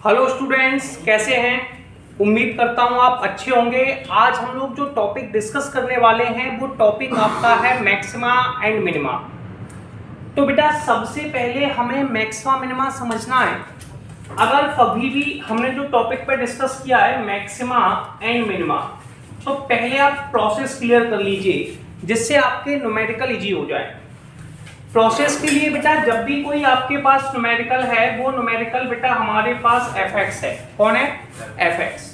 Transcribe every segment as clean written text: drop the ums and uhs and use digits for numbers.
Hello students, कैसे हैं। उम्मीद करता हूं आप अच्छे होंगे। आज हम लोग जो टॉपिक डिस्कस करने वाले हैं वो टॉपिक आपका है मैक्सिमा एंड मिनिमा। तो बेटा सबसे पहले हमें मैक्सिमा मिनिमा समझना है। अगर कभी भी हमने जो टॉपिक पर डिस्कस किया है मैक्सिमा एंड मिनिमा, तो पहले आप प्रोसेस क्लियर कर लीजिए जिससे आपके न्यूमेरिकल इजी हो जाए। प्रोसेस के लिए बेटा जब भी कोई आपके पास न्यूमेरिकल है वो न्यूमेरिकल बेटा हमारे पास fx है। कौन है? fx।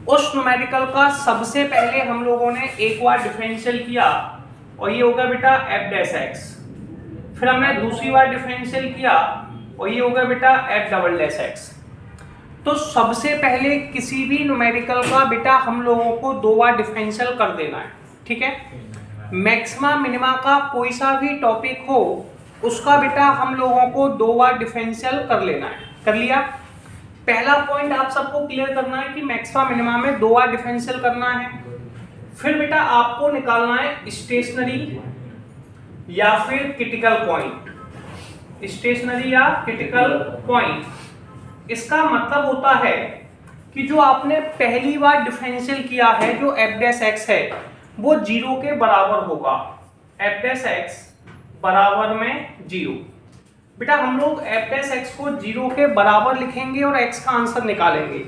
उस न्यूमेरिकल का सबसे पहले हम लोगों ने एक बार डिफरेंशियल किया और ये होगा बेटा f डैश x। फिर हमने दूसरी बार डिफरेंशियल किया और ये होगा बेटा f डबल डैश x। तो सबसे पहले किसी भी न्यूमेरिकल का बेटा हम लोगों को दो बार डिफरेंशियल कर देना है, ठीक है। मैक्सिमा मिनिमा का कोई सा भी टॉपिक हो उसका बेटा हम लोगों को दो बार डिफरेंशियल कर लेना है। कर लिया। पहला पॉइंट आप सबको क्लियर करना है कि मैक्सिमा मिनिमा में दो बार डिफरेंशियल करना है। फिर बेटा आपको निकालना है स्टेशनरी या फिर क्रिटिकल पॉइंट। स्टेशनरी या क्रिटिकल पॉइंट इसका मतलब होता है कि जो आपने पहली बार डिफरेंशियल किया है जो f डैश x है वो 0 के बराबर होगा। f डैश x बराबर में 0। बेटा हम लोग f डैश x को 0 के बराबर लिखेंगे और x का आंसर निकालेंगे।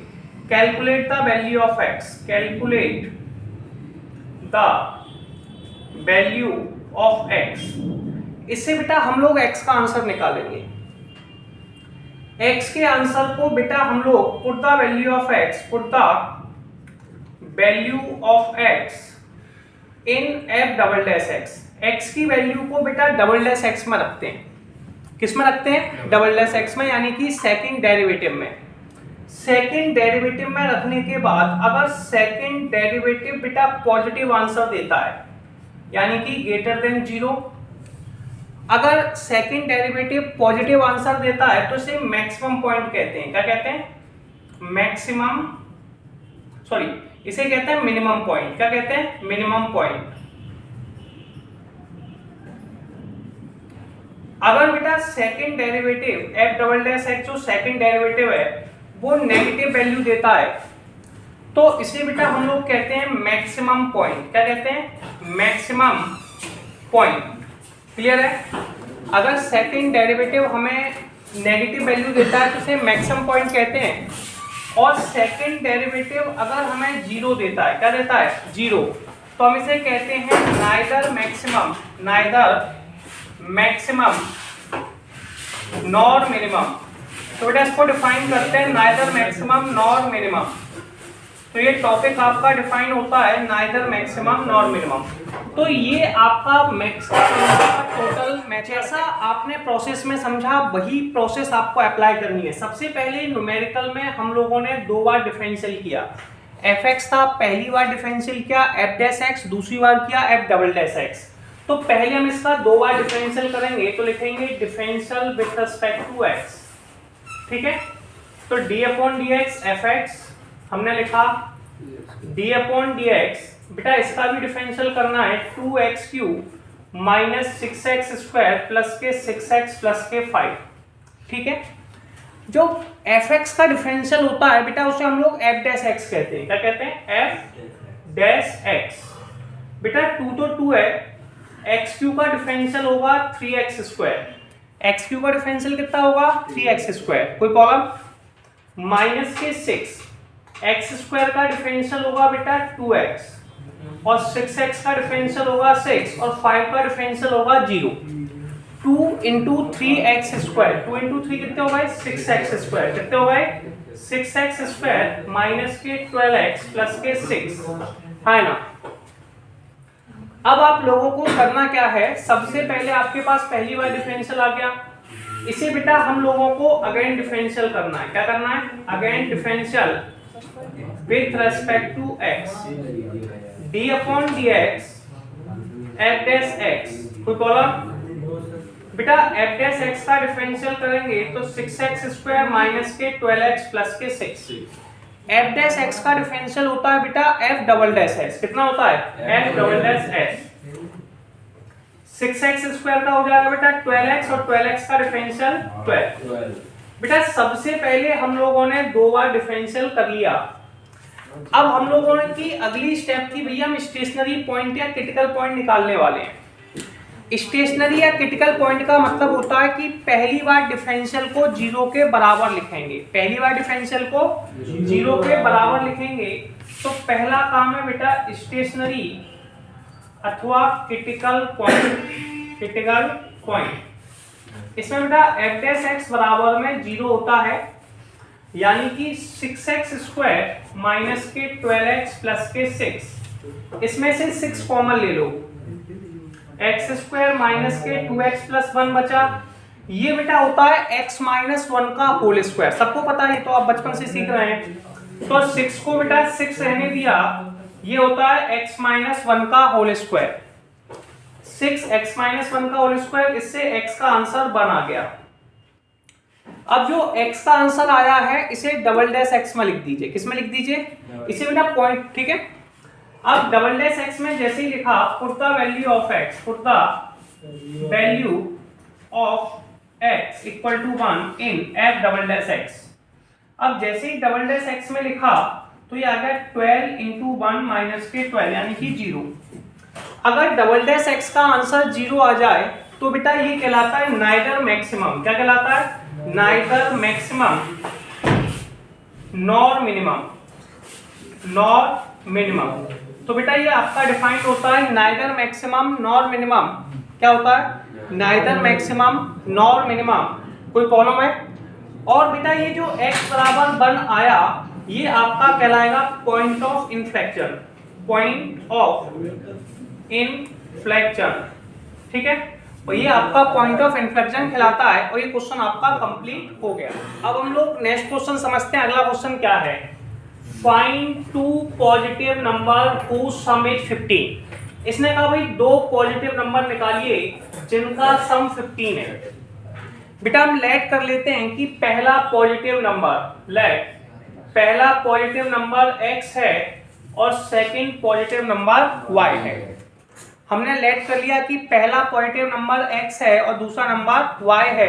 Calculate the value of x। Calculate the value of x। इससे बेटा हम लोग x का आंसर निकालेंगे। x के आंसर को बेटा हम लोग put the value of x, put the value of x in f double dash x। x की वैल्यू को बेटा डबल डैश x में रखते हैं। किस में रखते हैं? डबल डैश x में, यानी कि सेकंड डेरिवेटिव में। सेकंड डेरिवेटिव में रखने के बाद अगर सेकंड डेरिवेटिव बेटा पॉजिटिव आंसर देता है यानी कि ग्रेटर देन 0, अगर सेकंड डेरिवेटिव पॉजिटिव आंसर देता है तो इसे मैक्सिमम पॉइंट कहते हैं। क्या कहते हैं? मैक्सिमम, सॉरी इसे कहते हैं मिनिमम पॉइंट। क्या कहते हैं? Minimum point. अगर बेटा second derivative f double dash x जो सेकंड डेरिवेटिव है वो नेगेटिव वैल्यू देता है तो इसे बेटा हम लोग कहते हैं मैक्सिमम पॉइंट। क्या कहते हैं? Maximum point. क्लियर है? अगर सेकंड डेरिवेटिव हमें नेगेटिव वैल्यू देता है तो इसे मैक्सिमम पॉइंट कहते हैं। और सेकंड डेरिवेटिव अगर हमें 0 देता है, क्या देता है? 0, तो हम इसे कहते हैं neither maximum, neither maximum nor minimum. तो बेटा इसको डिफाइन करते हैं नाइदर मैक्सिमम नॉर मिनिमम। तो ये टॉपिक आपका डिफाइन होता है नाइदर मैक्सिमम नॉर मिनिमम। तो ये आपका मैक्सिमम का टोटल मैच। जैसा आपने प्रोसेस में समझा वही प्रोसेस आपको अप्लाई करनी है। सबसे पहले न्यूमेरिकल में हम लोगों ने दो बार डिफरेंशियल किया। fx था, पहली बार डिफरेंशियल किया f डैश x, दूसरी बार किया f डबल डैश x। तो पहले हम इसका दो बार डिफरेंशियल करेंगे तो लिखेंगे differential with respect to x। ठीक है, तो d अपॉन dx fx हमने लिखा, d अपॉन dx बेटा इसका भी डिफरेंशियल करना है 2x cube minus 6x square plus के 6x प्लस के 5। ठीक है, जो fx का डिफरेंशियल होता है बेटा उसे हम लोग f डैश x कहते हैं। क्या कहते हैं? f dash x। बेटा 2 तो 2 है, x क्यूब का डिफरेंशियल होगा 3x स्क्वायर। x क्यूब का डिफरेंशियल कितना होगा? 3x square. कोई प्रॉब्लम? माइनस के 6 x स्क्वायर का डिफरेंशियल होगा बेटा 2x और 6x का डिफरेंशियल होगा 6 और 5 का डिफरेंशियल होगा 0। 2 इंटू 3x स्क्वायर, 2 इंटू 3 कितने हो गए? 6x square. कितने हो गए? 6x स्क्वायर माइनस के 12x प्लस के 6, है ना। अब आप लोगों को करना क्या है, सबसे पहले आपके पास पहली बार डिफरेंशियल आ गया, इसे बेटा हम लोगों को अगेन डिफरेंशियल करना है। क्या करना है? Again differential with respect to x। d upon dx f dash x। कोई प्रॉब्लम? बेटा f डैश x का डिफरेंशियल करेंगे तो 6x स्क्वायर माइनस के 12x प्लस के 6। f डैश x का डिफरेंशियल होता है बेटा f डबल डैश x। कितना होता है? f double dash x। 6x square का हो जाएगा बेटा 12x और 12x का डिफरेंशियल 12। बेटा सबसे पहले हम लोगों ने 2 बार डिफरेंशियल कर लिया। अब हम लोगों ने की अगली स्टेप थी भैया हम स्टेशनरी पॉइंट या क्रिटिकल पॉइंट निकालने वाले हैं। स्टेशनरी या क्रिटिकल पॉइंट का मतलब होता है कि पहली बार डिफरेंशियल को 0 के बराबर लिखेंगे। पहली बार डिफरेंशियल को 0 के बराबर लिखेंगे तो पहला काम है बेटा स्टेशनरी अथवा क्रिटिकल पॉइंट। क्रिटिकल पॉइंट इसमें बेटा f डैश x बराबर में 0 होता है, यानी कि 6x स्क्वायर माइनस के 12x प्लस के 6, इसमें से 6 कॉमन ले लो, x स्क्वायर माइनस के 2x प्लस 1 बचा। ये बेटा होता है x माइनस 1 का होल स्क्वायर, सबको पता है, तो आप बचपन से सीख रहे हैं। तो 6 को बेटा 6 रहने दिया, ये होता है x माइनस 1 का होल स्क्वायर। 6x माइनस 1 का होल स्क्वायर, इससे x का आंसर 1 आ गया। अब जो x का आंसर आया है इसे डबल डैश x में लिख दीजिए। किस में लिख दीजिए? इसे बेटा पॉइंट, ठीक है। अब डबल डैश x में जैसे ही लिखा put the value of x, put the value of x equal to 1 in f double dash x। अब जैसे ही डबल डैश x में लिखा तो ये आ गया 12 इंटू 1 माइनस के 12 यानी कि 0। अगर डबल डैश x का आंसर 0 आ जाए तो बेटा ये कहलाता है नाइदर मैक्सिमम। क्या कहलाता है? Neither maximum nor minimum. Nor minimum. तो बेटा ये आपका डिफाइंड होता है नाइदर मैक्सिमम नॉर मिनिमम। क्या होता है? Neither maximum nor minimum. कोई प्रॉब्लम है? और बेटा ये जो x बराबर 1 आया ये आपका कहलाएगा point of inflection. Point of inflection, ठीक है। और ये आपका पॉइंट ऑफ इन्फ्लेक्शन कहलाता है और ये क्वेश्चन आपका कंप्लीट हो गया। अब हम लोग नेक्स्ट क्वेश्चन समझते हैं। अगला क्वेश्चन क्या है? Find 2 positive number whose sum is 15। इसने कहा भाई 2 पॉजिटिव नंबर निकालिए जिनका सम 15 है। बेटा हम लेट कर लेते हैं कि पहला पॉजिटिव नंबर, लेट पहला पॉजिटिव नंबर x है और सेकंड पॉजिटिव नंबर y है। हमने लेट कर लिया कि पहला पॉजिटिव नंबर x है और दूसरा नंबर y है।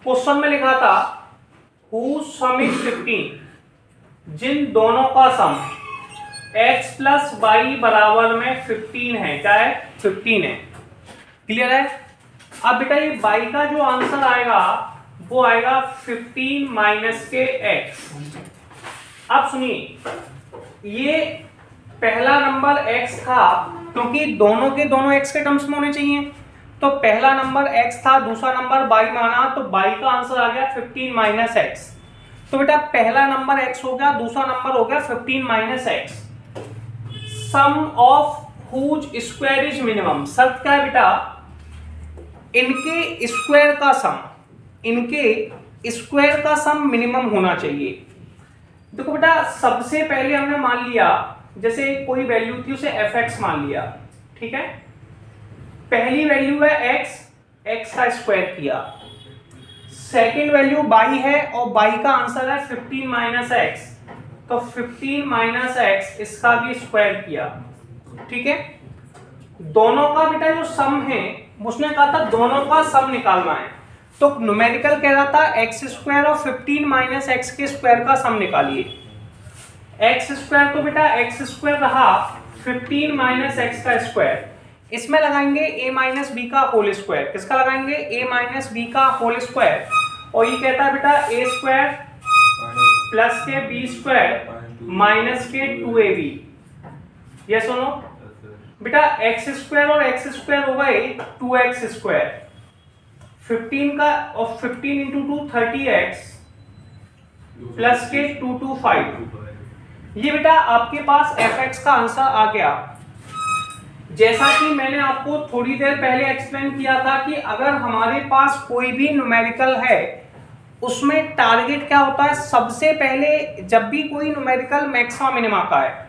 क्वेश्चन में लिखा था whose sum is 15, जिन दोनों का सम x प्लस y बराबर में 15 है। क्या है? 15 है। क्लियर है? अब बेटा ये y का जो आंसर आएगा वो आएगा 15 माइनस के x। अब सुनिए, ये पहला नंबर x था क्योंकि दोनों के दोनों x के टर्म्स में होने चाहिए, तो पहला नंबर x था, दूसरा नंबर y माना, तो y का आंसर आ गया 15 माइनस x। तो बेटा पहला नंबर x हो गया, दूसरा नंबर हो गया 15 minus x। Sum of whose square is minimum. शर्त क्या है बेटा? इनके स्क्वायर का सम, इनके स्क्वायर का सम मिनिमम होना चाहिए। देखो बेटा सबसे पहले हमने मान लिया जैसे कोई वैल्यू थी उसे fx मान लिया, ठीक है। पहली वैल्यू है x का स्क्वायर किया। सेकंड वैल्यू y है और y का आंसर है 15 माइनस x, तो 15 माइनस x इसका भी स्क्वायर किया, ठीक है। दोनों का बेटा जो सम है उसने कहा था दोनों का सम निकालना है, तो न्यूमेरिकल कह रहा था एक्स स्क्वायर और 15 माइनस एक्स के स्क्वायर का सम निकालिए। एक्स स्क्वायर तो बेटा एक्स स्क्वायर रहा 15 माइनस एक्स का स्क्वायर, इसमें लगाएंगे a माइनस बी का होल स्क्वायर। किसका लगाएंगे? a माइनस बी का होल स्क्वायर। और ये कहता है बेटा a स्क्वायर प्लस के b स्क्वायर माइनस के 2ab। ये सुनो बेटा एक्स स्क्वायर और एक्स स्क्वायर हो गए 2x स्क्वायर, 15 का और 15 इंटू 2 30x प्लस के 225। ये बेटा आपके पास fx का आंसर आ गया। जैसा कि मैंने आपको थोड़ी देर पहले एक्सप्लेन किया था कि अगर हमारे पास कोई भी न्यूमेरिकल है उसमें टारगेट क्या होता है? सबसे पहले जब भी कोई न्यूमेरिकल मैक्सिमा मिनिमा का है,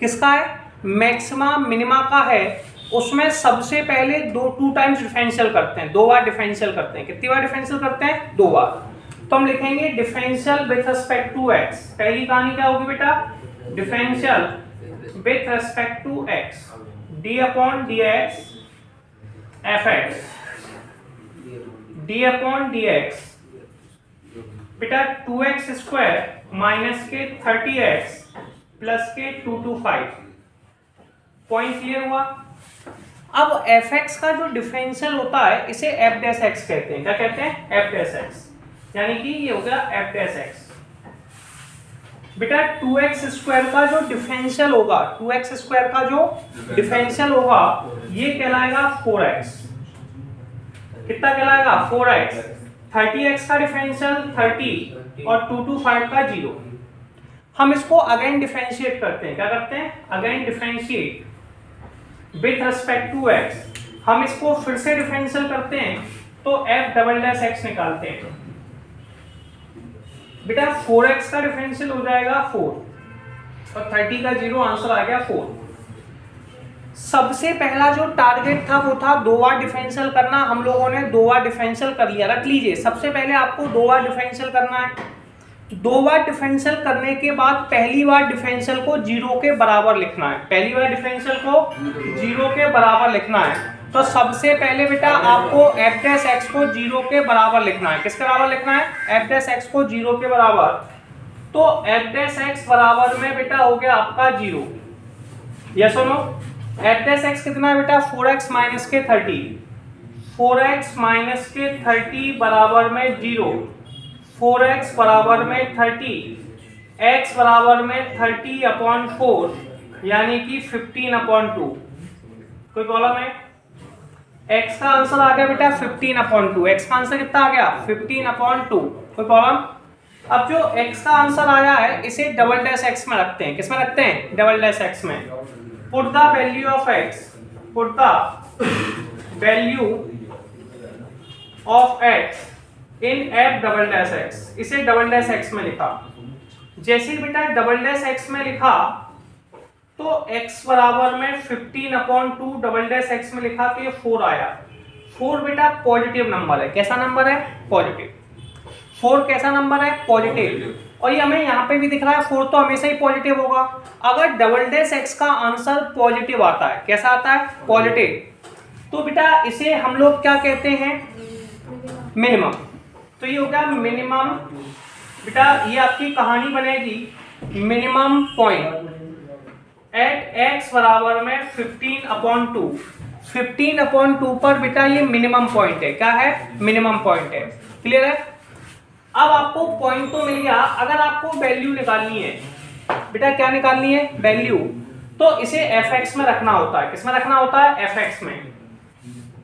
किसका है? मैक्सिमा मिनिमा का है, उसमें सबसे पहले 2 टाइम्स डिफरेंशियल करते हैं, 2 बार डिफरेंशियल करते हैं। कितनी बार डिफरेंशियल करते हैं? 2 बार। तो हम लिखेंगे differential with respect to x। पहली कहानी क्या होगी बेटा? Differential with respect to x d upon dx fx, d upon dx बेटा 2x² माइनस के 30x प्लस के 225। पॉइंट क्लियर हुआ। अब fx का जो डिफरेंशियल होता है इसे f डैश x कहते हैं। क्या कहते हैं? f डैश x, यानी कि ये हो गया f डैश x। बेटा 2x² का जो डिफरेंशियल होगा, 2x² का जो डिफरेंशियल होगा ये कहलाएगा 4x। कितना कहलाएगा? 4x। 30x का डिफरेंशियल 30 और 225 का 0। हम इसको अगेन डिफरेंशिएट करते हैं। क्या करते हैं? Again differentiate with respect to x। हम इसको फिर से डिफरेंशियल करते हैं तो f डबल डैश x निकालते हैं। बेटा 4x का डिफरेंशियल हो जाएगा 4 और 30 का 0, आंसर आ गया 4। सबसे पहला जो टारगेट था वो था 2 बार डिफरेंशियल करना। हम लोगों ने 2 बार डिफरेंशियल कर लिया। रख लीजिए, सबसे पहले आपको 2 बार डिफरेंशियल करना है। 2 बार डिफरेंशियल करने के बाद पहली बार डिफरेंशियल को 0 के बराबर लिखना है। पहली बार डिफरेंशियल को 0 के बराबर लिखना है। तो सबसे पहले बेटा आपको f डैश x को 0 के बराबर लिखना है। किसके बराबर लिखना है? f डैश x को 0 के बराबर। तो f डैश x बराबर में बेटा हो गया आपका 0। यस और नो? f डैश x कितना है बेटा? 4x माइनस के 30। 4x माइनस के 30 बराबर में 0। 4x बराबर में 30, x बराबर में 30/4 यानी कि 15/2। कोई प्रॉब्लम है? x का आंसर आ गया बेटा 15/2। x का आंसर कितना आ गया? 15/2। कोई प्रॉब्लम? अब जो x का आंसर आया है इसे डबल डैश x में रखते हैं। किसमें रखते हैं? डबल डैश x में। Put the value of x, put the value of x in f double dash x। इसे डबल डैश x में लिखा। जैसे ही बेटा डबल डैश x में लिखा तो x बराबर में 15/2 डबल डैश x में लिखा तो ये 4 आया। 4 बेटा पॉजिटिव नंबर है। कैसा नंबर है? पॉजिटिव। 4 कैसा नंबर है? पॉजिटिव। और ये हमें यहाँ पे भी दिख रहा है 4 तो हमेशा ही पॉजिटिव होगा। अगर डबल डैश x का आंसर पॉजिटिव आता है, कैसा आता है? पॉजिटिव, तो बेटा इसे हम लोग क्या कहते हैं? मिनिमम। तो ये हो गया मिनिमम। बेटा ये आपकी कहानी बनेगी मिनिमम पॉइंट एट x बराबर में 15/2। 15/2 पर बेटा ये मिनिमम पॉइंट है। क्या है? मिनिमम पॉइंट है। क्लियर है? अब आपको पॉइंट तो मिल गया। अगर आपको वैल्यू निकालनी है बेटा, क्या निकालनी है? वैल्यू। तो इसे fx में रखना होता है। किस में रखना होता है? fx में।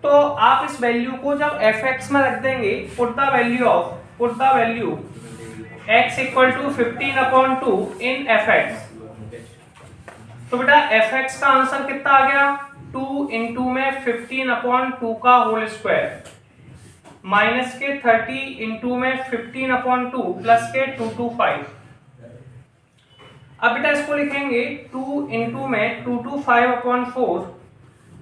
तो आप इस वैल्यू को जब fx में रख देंगे, put the value x equal to 15/2 in fx। तो बेटा fx का आंसर कितना आ गया? 2 इंटू में 15/2 का होल स्क्वायर माइनस के 30 इंटू में 15/2 प्लस के 225। अब बेटा इसको लिखेंगे 2 इंटू में 225/4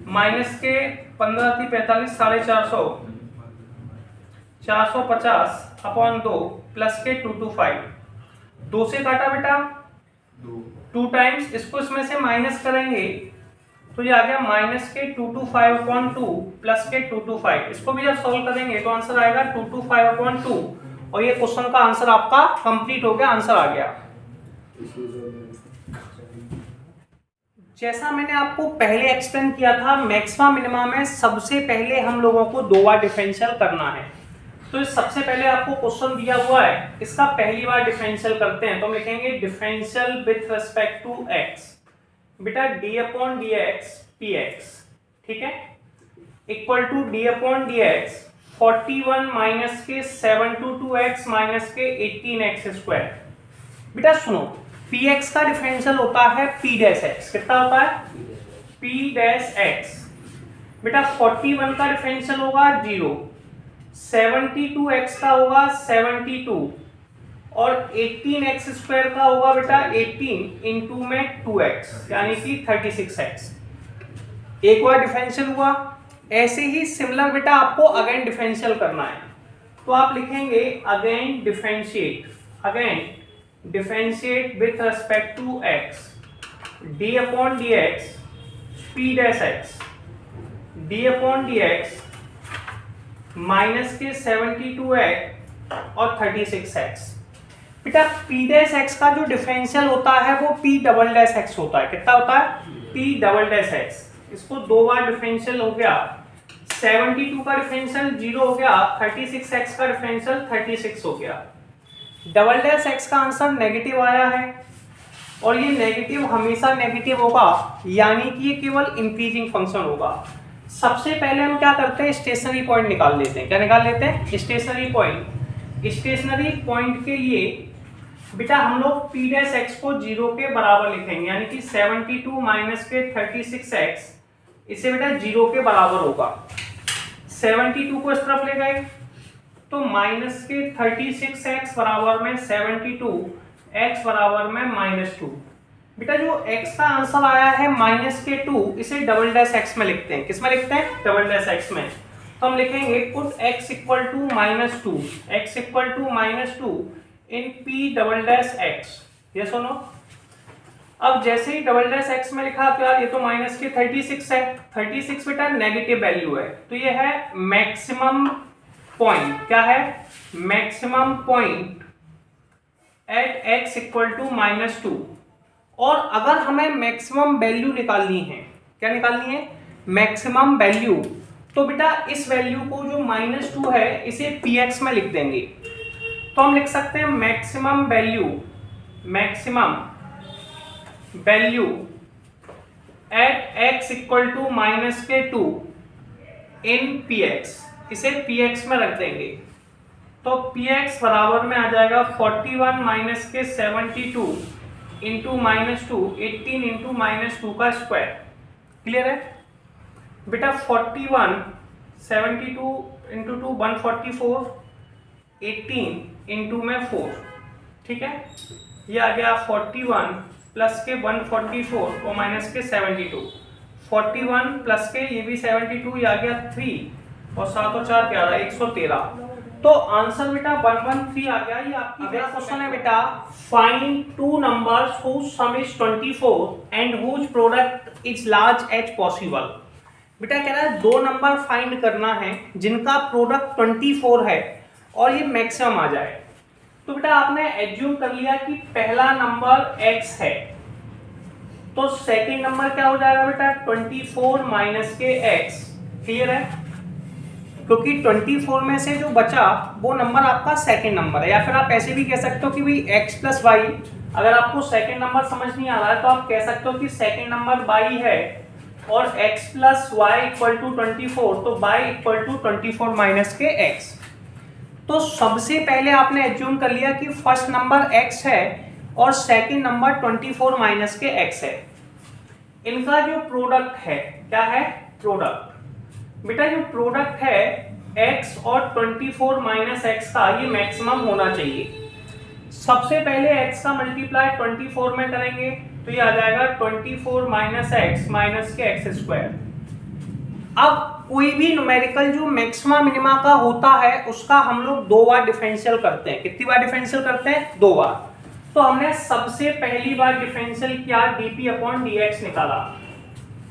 माइनस के 15×45 450 450/2 प्लस के 225। 2 से काटा बेटा 2 टाइम्स, इसको इसमें से माइनस करेंगे तो ये आ गया माइनस के 225/2 प्लस के 225। इसको भी जब सॉल्व करेंगे तो आंसर आएगा 225/2 और ये क्वेश्चन का आंसर आपका कंप्लीट हो गया। आंसर आ गया। जैसा मैंने आपको पहले एक्सप्लेन किया था, मैक्सिमा मिनिमा में सबसे पहले हम लोगों को 2 बार डिफरेंशियल करना है। तो सबसे पहले आपको क्वेश्चन दिया हुआ है, इसका पहली बार डिफरेंशियल करते हैं। तो हम लिखेंगे differential with respect to x। बेटा d/dx px, ठीक है, इक्वल टू d/dx 41 माइनस के 722x माइनस के 18x²। बेटा सुनो, px का डिफरेंशियल होता है p डैश x। कितना होता है? p dash x। बेटा 41 का डिफरेंशियल होगा 0, 72x का होगा 72 और 18x² का होगा बेटा 18 इंटू में 2x यानी कि 36x। एक बार डिफरेंशियल हुआ। ऐसे ही सिमिलर बेटा आपको अगेन डिफरेंशियल करना है। तो आप लिखेंगे again differentiate with respect to x d/dx p dash x d/dx minus के 72x और 36x। बेटा p डैश x का जो डिफरेंशियल होता है वो p डबल डैश x होता है। कितना होता है? p double dash x। इसको दो बार डिफरेंशियल हो गया, 72 का डिफरेंशियल 0 हो गया, 36x का डिफरेंशियल 36 हो गया। डबल डैश x का आंसर नेगेटिव आया है और ये नेगेटिव हमेशा नेगेटिव होगा, यानी कि ये केवल इंक्रीजिंग फंक्शन होगा। सबसे पहले हम क्या करते हैं, स्टेशनरी पॉइंट निकाल लेते हैं। क्या निकाल लेते हैं? Stationary point. स्टेशनरी पॉइंट के लिए बेटा हम लोग p डैश x को 0 के बराबर लिखेंगे, यानी कि 72 माइनस के 36x इसे बेटा 0 के बराबर होगा। 72 को इस तरफ ले गए तो माइनस के 36x बराबर में 72, x बराबर में -2। बेटा जो x का आंसर आया है -2, इसे डबल डैश x में लिखते हैं। किस में लिखते हैं? डबल डैश x में। तो हम लिखेंगे put x equal to -2, x equal to -2 in p double dash x। ये सुनो, अब जैसे ही डबल डैश x में लिखा तो यार ये तो माइनस के 36 है। 36 बेटा नेगेटिव वैल्यू है, तो ये है मैक्सिमम पॉइंट। क्या है? Maximum point at x equal to -2। और अगर हमें मैक्सिमम वैल्यू निकालनी है, क्या निकालनी है? Maximum value. तो बेटा इस वैल्यू को जो -2 है इसे px में लिख देंगे। तो हम लिख सकते हैं maximum value, maximum value at x equal to -2 in px, इसे px में रख देंगे। तो px बराबर में आ जाएगा 41 माइनस के 72 इंटू -2, 18 इंटू -2 का स्क्वायर। क्लियर है बेटा? 41 72 इंटू 2 144, 18 इंटू में 4। ठीक है, ये आ गया 41 प्लस के 144 और माइनस के 72, 41 प्लस के ये भी 72, ये आ गया 3 और 7 और 4 11, 113। तो आंसर बेटा 113 आ गया। ये आपकी अगला क्वेश्चन है बेटा, find two numbers whose sum is 24 and whose product is large as possible। बेटा कह रहा है दो नंबर फाइंड करना है जिनका प्रोडक्ट 24 है और ये मैक्सिमम आ जाए। तो बेटा आपने एज्यूम कर लिया कि पहला नंबर x है, तो सेकंड नंबर क्या हो जाएगा बेटा? 24 माइनस के x। क्लियर है? क्योंकि 24 में से जो बचा वो नंबर आपका सेकंड नंबर है, या फिर आप ऐसे भी कह सकते हो कि भाई x प्लस वाई। अगर आपको सेकंड नंबर समझ नहीं आ रहा है तो आप कह सकते हो कि सेकंड नंबर y है और x plus Y equal to 24, तो y इक्वल टू 24 माइनस के x। तो सबसे पहले आपने एज्यूम कर लिया कि फर्स्ट नंबर x है और सेकंड नंबर 24 माइनस के x है। इनका जो प्रोडक्ट है, क्या है? प्रोडक्ट। बेटा जो प्रोडक्ट है x और 24 माइनस x का, ये मैक्सिमम होना चाहिए। सबसे पहले x का मल्टीप्लाई 24 में करेंगे तो ये आ जाएगा 24 माइनस x माइनस के x स्क्वायर। अब कोई भी न्यूमेरिकल जो मैक्सिमा मिनिमा का होता है उसका हम लोग दो बार डिफरेंशियल करते हैं। कितनी बार डिफरेंशियल करते हैं? दो बार। तो हमने सबसे पहली बार डिफरेंशियल किया, dp अपॉन dx निकाला।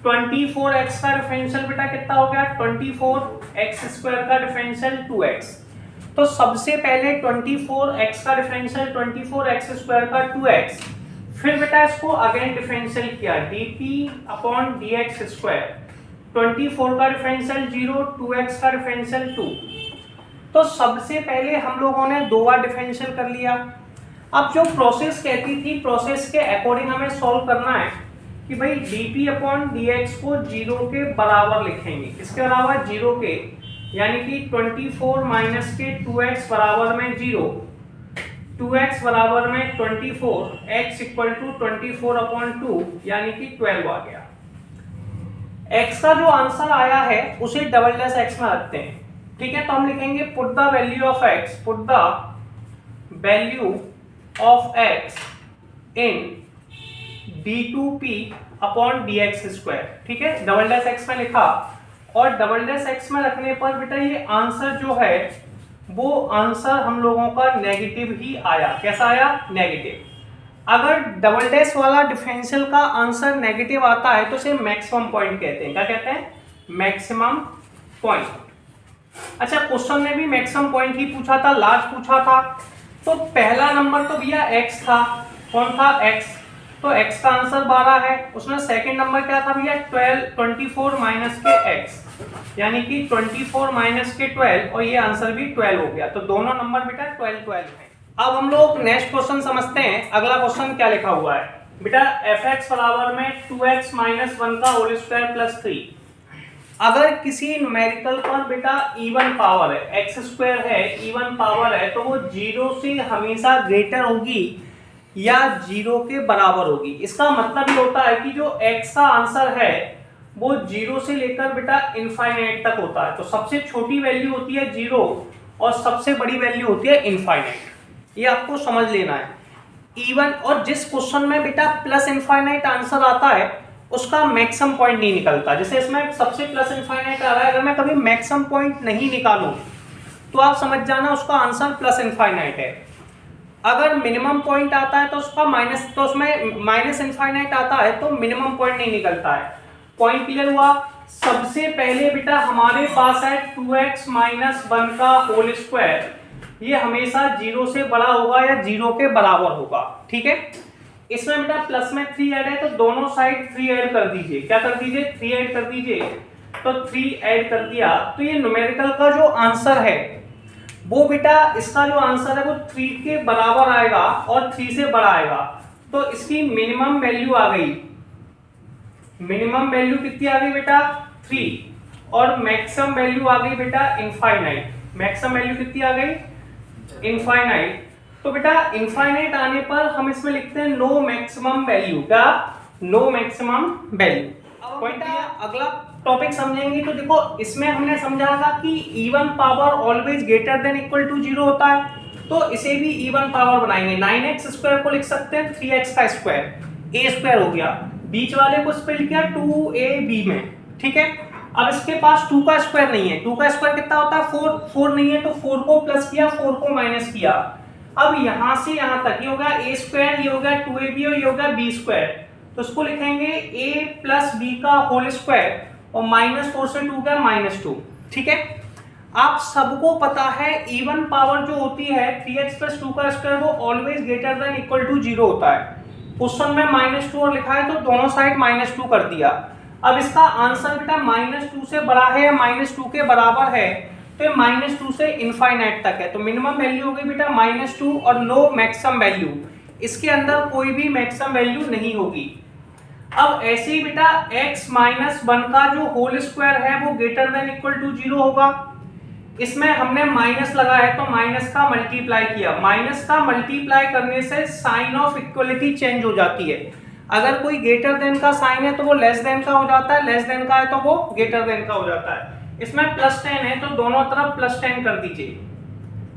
24x का डिफरेंशियल बेटा कितना हो गया? 24x स्क्वायर का डिफरेंशियल 2x। तो सबसे पहले 24x का डिफरेंशियल 24x स्क्वायर का 2x, फिर बेटा इसको अगेन डिफरेंशियल किया, dp अपॉन dx स्क्वायर। 24 का डिफरेंशियल 0, 2x का डिफरेंशियल 2। तो सबसे पहले हम लोगों ने दो बार डिफरेंशियल कर लिया। अब जो प्रोसेस कहती थी, प्रोसेस के अकॉर्डिंग हमें सॉल्व करना है कि भाई dp अपॉन dx को 0 के बराबर लिखेंगे। किसके बराबर? 0 के, यानी कि 24 माइनस के 2x बराबर में 0, 2x बराबर में 24, x इक्वल टू 24 अपॉन 2 यानी कि 12 आ गया। x का जो आंसर आया है उसे डबल डैश x में रखते हैं। ठीक है, तो हम लिखेंगे put the value of x, put the value of x in d2p upon dx square. ठीक है, डबल डैश x में लिखा और डबल डैश x में रखने पर बेटा ये आंसर जो है वो आंसर हम लोगों का नेगेटिव ही आया। कैसा आया? नेगेटिव। अगर डबल डैश वाला डिफरेंशियल का आंसर नेगेटिव आता है तो उसे मैक्सिमम पॉइंट कहते हैं। क्या कहते हैं? Maximum point. अच्छा, क्वेश्चन ने भी मैक्सिमम पॉइंट ही पूछा था, लास्ट पूछा था। तो पहला नंबर तो भैया x था, कौन था x, तो x का आंसर 12 है। उसमें सेकंड नंबर क्या था भैया 24 माइनस के x, यानी कि 24 माइनस के 12, और ये आंसर भी 12 हो गया। तो दोनों नंबर बेटा 12 है। अब हम लोग नेक्स्ट क्वेश्चन समझते हैं। अगला क्वेश्चन क्या लिखा हुआ है बेटा, fx बराबर में 2x माइनस 1 का होल स्क्वायर प्लस 3। अगर किसी न्यूमेरिकल पर बेटा इवन पावर है, एक्स स्क्वायर है, इवन पावर है, तो वो 0 से हमेशा ग्रेटर होगी या 0 के बराबर होगी। इसका मतलब ये होता है कि जो x का आंसर है वो 0 से लेकर बेटा इनफाइनाइट तक होता है। तो सबसे छोटी वैल्यू होती है 0 और सबसे बड़ी वैल्यू होती है इनफाइनाइट। ये आपको समझ लेना है। इवन, और जिस क्वेश्चन में बेटा प्लस इनफाइनाइट आंसर आता है उसका मैक्सिमम पॉइंट नहीं निकलता। जैसे इसमें सबसे प्लस इनफाइनाइट आ रहा है, अगर मैं कभी मैक्सिमम पॉइंट नहीं निकालूं तो आप समझ जाना उसका आंसर प्लस इनफाइनाइट है। अगर मिनिमम पॉइंट आता है तो उसका माइनस, तो उसमें माइनस इनफाइनाइट आता है तो मिनिमम पॉइंट नहीं निकलता है। पॉइंट क्लियर हुआ। सबसे पहले बेटा हमारे पास है 2x माइनस 1 का होल स्क्वायर, ये हमेशा 0 से बड़ा होगा या 0 के बराबर होगा। ठीक है, इसमें बेटा प्लस में 3 ऐड है तो दोनों साइड 3 ऐड कर दीजिए। क्या कर दीजिए, 3 ऐड कर दीजिए। तो 3 ऐड कर दिया तो ये न्यूमेरिकल का जो आंसर है वो बेटा, इसका जो आंसर है वो 3 के बराबर आएगा और 3 से बड़ा आएगा। तो इसकी मिनिमम वैल्यू आ गई। मिनिमम वैल्यू कितनी आ गई बेटा 3, और मैक्सिमम वैल्यू आ गई बेटा इनफाइनाइट। मैक्सिमम वैल्यू कितनी आ गई इनफाइनाइट। तो बेटा इनफाइनाइट आने पर हम इसमें लिखते हैं नो मैक्सिमम वैल्यू। क्या, नो मैक्सिमम वैल्यू। अब बेटा अगला टॉपिक समझेंगे। तो देखो इसमें हमने समझा था कि even power always greater than equal to 0 होता है, तो इसे भी इवन पावर बनाएंगे। 9x स्क्वायर को लिख सकते हैं 3x का स्क्वायर, a स्क्वायर हो गया। बीच वाले को स्प्लिट किया 2ab में। ठीक है, अब इसके पास 2 का स्क्वायर नहीं है। 2 का स्क्वायर कितना होता है 4, 4 नहीं है तो 4 को प्लस किया, 4 को माइनस किया। अब यहां से यहां तक ये होगा a स्क्वायर, ये होगा 2ab और ये होगा b स्क्वायर। तो इसको लिखेंगे a प्लस b का होल स्क्वायर, और -4 से 2 का -2। ठीक है, आप सबको पता है इवन पावर जो होती है 3x प्लस 2 का स्क्वायर वो always greater than equal to 0 होता है। क्वेश्चन में -2 और लिखा है तो दोनों साइड -2 कर दिया। अब इसका आंसर बेटा -2 से बड़ा है या -2 के बराबर है, तो ये -2 से इनफाइनाइट तक है। तो मिनिमम वैल्यू हो गई बेटा -2 और नो मैक्सिमम वैल्यू। इसके अंदर कोई भी मैक्सिमम वैल्यू नहीं होगी। अब ऐसे ही बेटा x माइनस 1 का जो होल स्क्वायर है वो ग्रेटर देन इक्वल टू 0 होगा। इसमें हमने माइनस लगा है तो माइनस का मल्टीप्लाई किया। माइनस का मल्टीप्लाई करने से साइन ऑफ इक्वलिटी चेंज हो जाती है। अगर कोई ग्रेटर देन का साइन है तो वो लेस देन का हो जाता है, लेस देन का है तो वो ग्रेटर देन का हो जाता है। इसमें +10 है तो दोनों तरफ +10 कर दीजिए।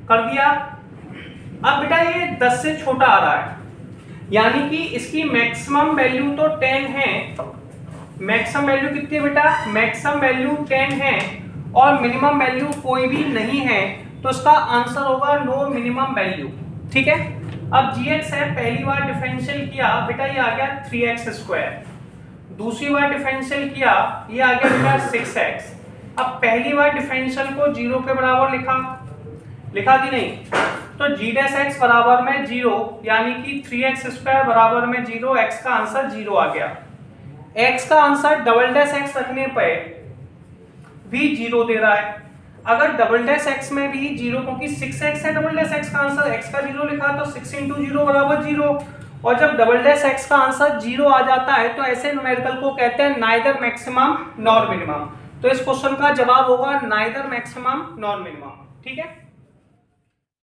कर दिया। अब बेटा ये 10 से छोटा आ रहा है, यानी कि इसकी मैक्सिमम वैल्यू तो 10 है। मैक्सिमम वैल्यू कितनी है बेटा, मैक्सिमम वैल्यू 10 है और मिनिमम वैल्यू कोई भी नहीं है, तो इसका आंसर होगा नो मिनिमम वैल्यू। ठीक है, अब gx है, पहली बार डिफरेंशियल किया बेटा ये आ गया 3x स्क्वायर। दूसरी बार डिफरेंशियल किया ये आ गया बेटा 6x। अब पहली बार डिफरेंशियल को 0 के बराबर लिखा कि नहीं, तो g' बराबर में 0, यानी कि 3x स्क्वायर बराबर में 0, x का आंसर 0 आ गया। x का आंसर "x रखने पर भी 0 दे रहा है। अगर "x में भी 0, क्योंकि 6x है "x का आंसर, x का 0 लिखा तो 6 × 0 बराबर 0, और जब "x का आंसर 0 आ जाता है तो ऐसे न्यूमेरिकल को कहते हैं नाइदर मैक्सिमम नॉर मिनिमम। तो इस क्वेश्चन का जवाब होगा नाइदर मैक्सिमम नॉर मिनिमम। ठीक है।